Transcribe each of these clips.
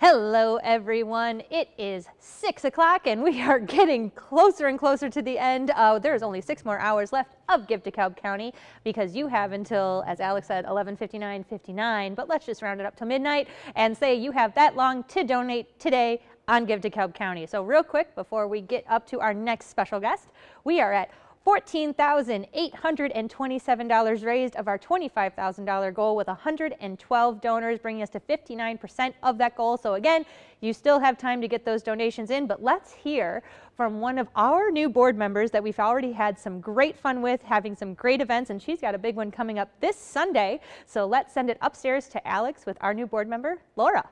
Hello everyone, it is 6 o'clock and we are getting closer and closer to the end. There's only 6 more hours left of Give DeKalb County because you have until, as Alex said, 11:59, but let's just round it up to midnight and say you have that long to donate today on Give DeKalb County. So real quick, before we get up to our next special guest, we are at $14,827 raised of our $25,000 goal with 112 donors, bringing us to 59% of that goal. So again, you still have time to get those donations in, but let's hear from one of our new board members that we've already had some great fun with, having some great events, and she's got a big one coming up this Sunday. So let's send it upstairs to Alex with our new board member, Laura.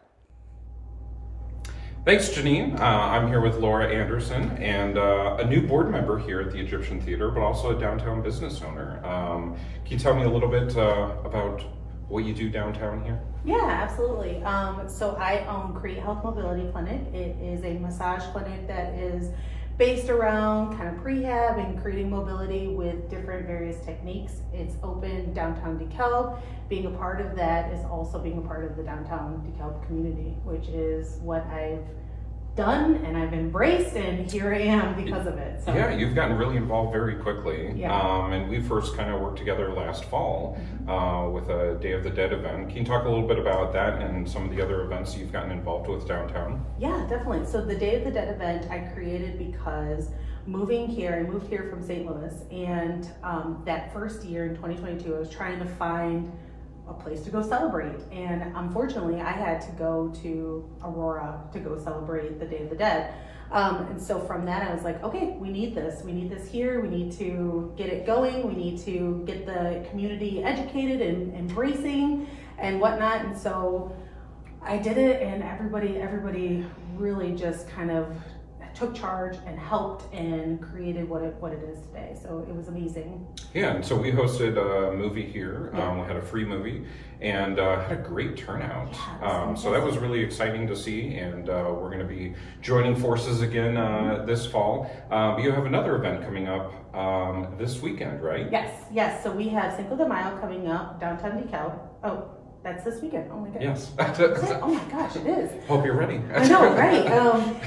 Thanks, Janine. I'm here with Laura Anderson and a new board member here at the Egyptian Theater, but also a downtown business owner. Can you tell me a little bit about what you do downtown here? Yeah, absolutely. So I own Create Health Mobility Clinic. It is a massage clinic that is based around kind of prehab and creating mobility with different various techniques. It's open downtown DeKalb. Being a part of that is also being a part of the downtown DeKalb community, which is what I've done and I've embraced, and here I am because of it. So yeah, you've gotten really involved very quickly. Yeah. And we first kind of worked together last fall with a Day of the Dead event. Can you talk a little bit about that and some of the other events you've gotten involved with downtown? Yeah, definitely. So the Day of the Dead event I created because I moved here from St. Louis, and that first year in 2022, I was trying to find a place to go celebrate, and unfortunately I had to go to Aurora to go celebrate the Day of the Dead, and so from that I was like, okay, we need this here, we need to get it going, we need to get the community educated and embracing and whatnot. And so I did it, and everybody really just kind of took charge and helped and created what it is today. So it was amazing. Yeah, and so we hosted a movie here. Yeah. We had a free movie and had a great turnout. Yeah, so that was really exciting to see, and we're going to be joining forces again this fall. But you have another event coming up this weekend, right? Yes. So we have Cinco de Mayo coming up downtown DeKalb. Oh, that's this weekend. Oh my gosh. Yes. Oh my gosh, it is. Hope you're ready. I know, right?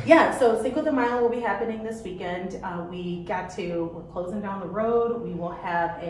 Yeah, so Cinco de Mayo will be happening this weekend. We're closing down the road. We will have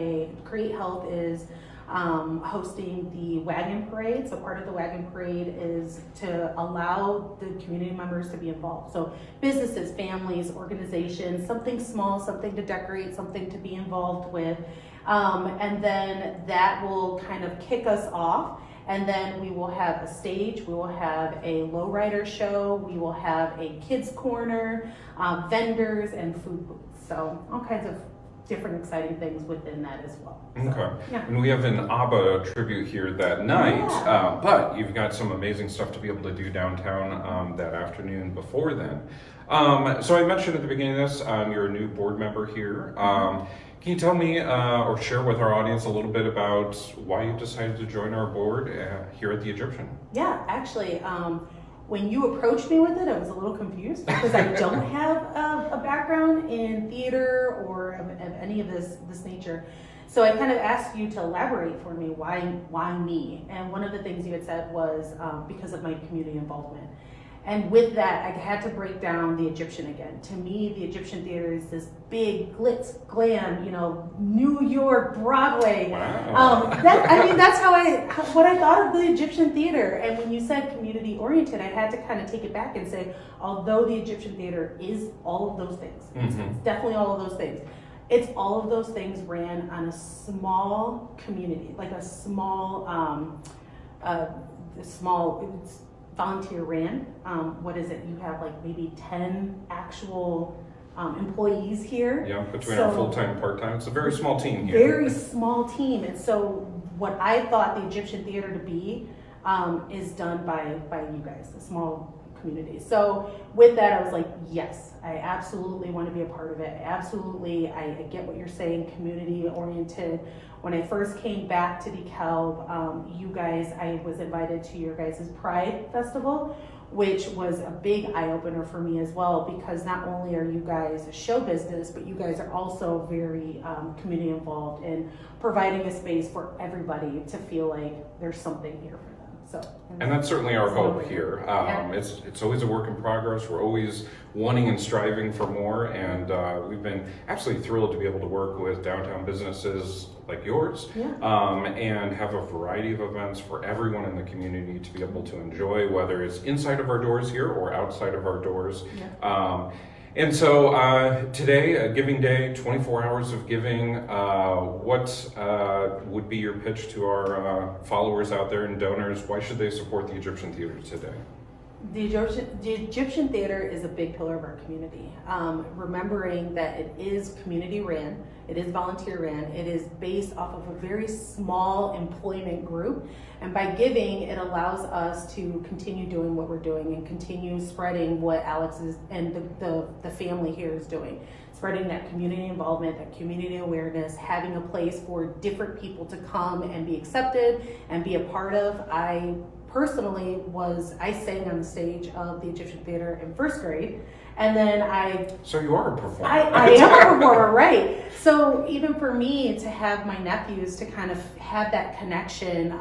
Create Health is hosting the wagon parade. So part of the wagon parade is to allow the community members to be involved. So businesses, families, organizations, something small, something to decorate, something to be involved with. And then that will kind of kick us off. And then we will have a stage, we will have a lowrider show, we will have a kids corner, vendors, and food booths. So all kinds of different exciting things within that as well. Okay. Yeah. And we have an ABBA tribute here that night, Yeah. but you've got some amazing stuff to be able to do downtown that afternoon before then. So I mentioned at the beginning of this, you're a new board member here. Can you tell me or share with our audience a little bit about why you decided to join our board here at the Egyptian? Yeah, actually, when you approached me with it, I was a little confused because I don't have a background in theater or of any of this nature. So I kind of asked you to elaborate for me, why me? And one of the things you had said was because of my community involvement. And with that, I had to break down the Egyptian again. To me, the Egyptian Theater is this big glitz, glam, New York, Broadway. Wow. That's what I thought of the Egyptian Theater. And when you said community oriented, I had to kind of take it back and say, although the Egyptian Theater is all of those things, it's definitely all of those things. It's all of those things ran on a small community, like a small, it's volunteer ran. What is it? You have like maybe 10 actual employees here. Yeah, between our full-time, part-time. It's a very small team here. Very small team. And so what I thought the Egyptian Theater to be is done by you guys, a small community. So with that, I was like, yes, I absolutely want to be a part of it. I get what you're saying, community oriented. When I first came back to DeKalb, I was invited to your guys' Pride Festival, which was a big eye-opener for me as well, because not only are you guys show business, but you guys are also very community involved in providing a space for everybody to feel like there's something here for them. So. And that's certainly our it's no hope brainer. here. Yeah. It's always a work in progress. We're always wanting and striving for more, and we've been absolutely thrilled to be able to work with downtown businesses like yours, Yeah. and have a variety of events for everyone in the community to be able to enjoy, whether it's inside of our doors here or outside of our doors. Yeah. And so today, Giving Day, 24 hours of giving. What would be your pitch to our followers out there and donors? Why should they support the Egyptian Theater today? The Egyptian Theater is a big pillar of our community. Remembering that it is community ran, it is volunteer ran, it is based off of a very small employment group. And by giving, it allows us to continue doing what we're doing and continue spreading what Alex is and the family here is doing. Spreading that community involvement, that community awareness, having a place for different people to come and be accepted and be a part of. I personally I sang on the stage of the Egyptian Theater in first grade, and then So you are a performer. I am a performer, right? So even for me to have my nephews to kind of have that connection,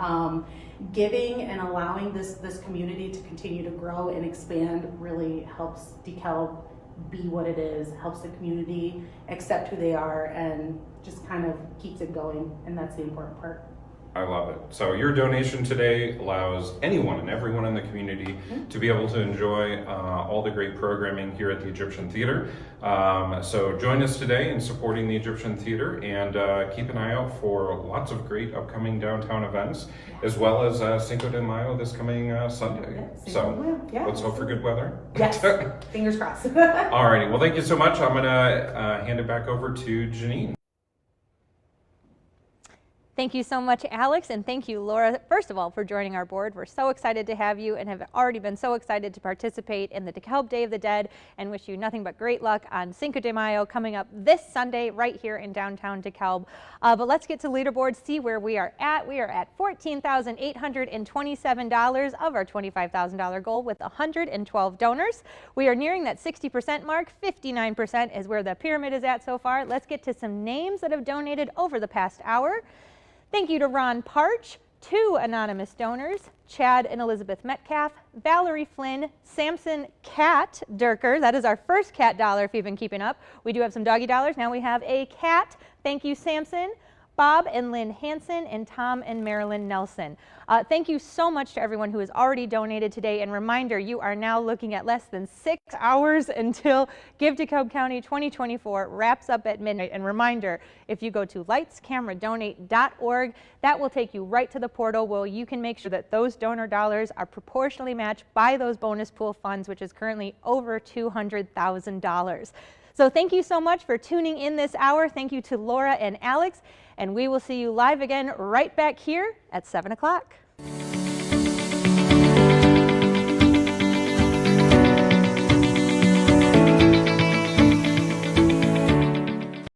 giving and allowing this community to continue to grow and expand really helps DeKalb be what it is, helps the community accept who they are, and just kind of keeps it going, and that's the important part. I love it. So your donation today allows anyone and everyone in the community to be able to enjoy all the great programming here at the Egyptian Theater. So join us today in supporting the Egyptian Theater, and keep an eye out for lots of great upcoming downtown events, as well as Cinco de Mayo this coming Sunday. Yeah, So yeah, let's hope for good weather. Yes, fingers crossed. Alrighty, well thank you so much. I'm gonna hand it back over to Janine. Thank you so much, Alex, and thank you, Laura, first of all, for joining our board. We're so excited to have you and have already been so excited to participate in the DeKalb Day of the Dead, and wish you nothing but great luck on Cinco de Mayo coming up this Sunday right here in downtown DeKalb. But let's get to leaderboard, see where we are at. We are at $14,827 of our $25,000 goal with 112 donors. We are nearing that 60% mark. 59% is where the pyramid is at so far. Let's get to some names that have donated over the past hour. Thank you to Ron Parch, 2 anonymous donors, Chad and Elizabeth Metcalf, Valerie Flynn, Samson Cat Durker. That is our first cat dollar if you've been keeping up. We do have some doggy dollars. Now we have a cat. Thank you, Samson. Bob and Lynn Hansen, and Tom and Marilyn Nelson. Thank you so much to everyone who has already donated today. And reminder, you are now looking at less than 6 hours until Give DeKalb County 2024 wraps up at midnight. And reminder, if you go to lightscameradonate.org, that will take you right to the portal where you can make sure that those donor dollars are proportionally matched by those bonus pool funds, which is currently over $200,000. So thank you so much for tuning in this hour. Thank you to Laura and Alex, and we will see you live again right back here at 7 o'clock.